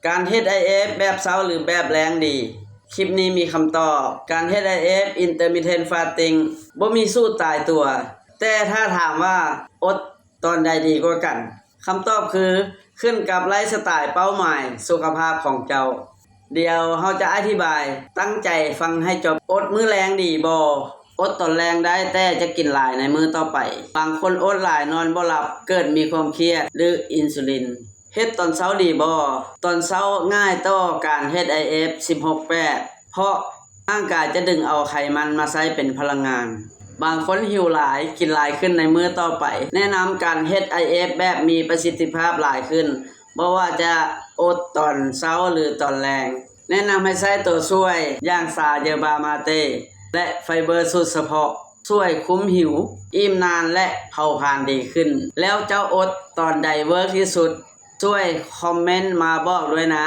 การเฮ็ด IF แบบเช้าหรือแบบแลงดีคลิปนี้มีคำตอบการเฮ็ด IF Intermittent Fasting บ่มีสูตรตายตัวแต่ถ้าถามว่าอดตอนใดดีกว่ากันคำตอบคือขึ้นกับไลฟ์สไตล์เป้าหมายสุขภาพของเจ้าเดี๋ยวเฮาจะอธิบายตั้งใจฟังให้จบอดมื้อแลงดีบ่อดตอนแรงได้แต่จะกินหลายในมื้อต่อไปบางคนอดหลายนอนบ่หลับเกิดมีความเครียดหรืออินซูลินเฮ็ดตอนเช้าดีบ่ตอนเช้าง่ายต่อการเฮ็ด IF 16-8เพราะร่างกายจะดึงเอาไขมันมาใช้เป็นพลังงานบางคนหิวหลายกินหลายขึ้นในมื้อต่อไปแนะนำการเฮ็ด IF แบบมีประสิทธิภาพหลายขึ้นบ่ว่าจะอดตอนเช้าหรือตอนแลงแนะนำให้ใช้ตัวช่วยอย่างซาเยอร์บามาเตและไฟเบอร์สูตรเฉพาะช่วยคุ้มหิวอิ่มนานและเผาผลาญดีขึ้นแล้วเจ้าอดตอนใดเวิร์กที่สุดช่วยคอมเมนต์มาบอกด้วยนะ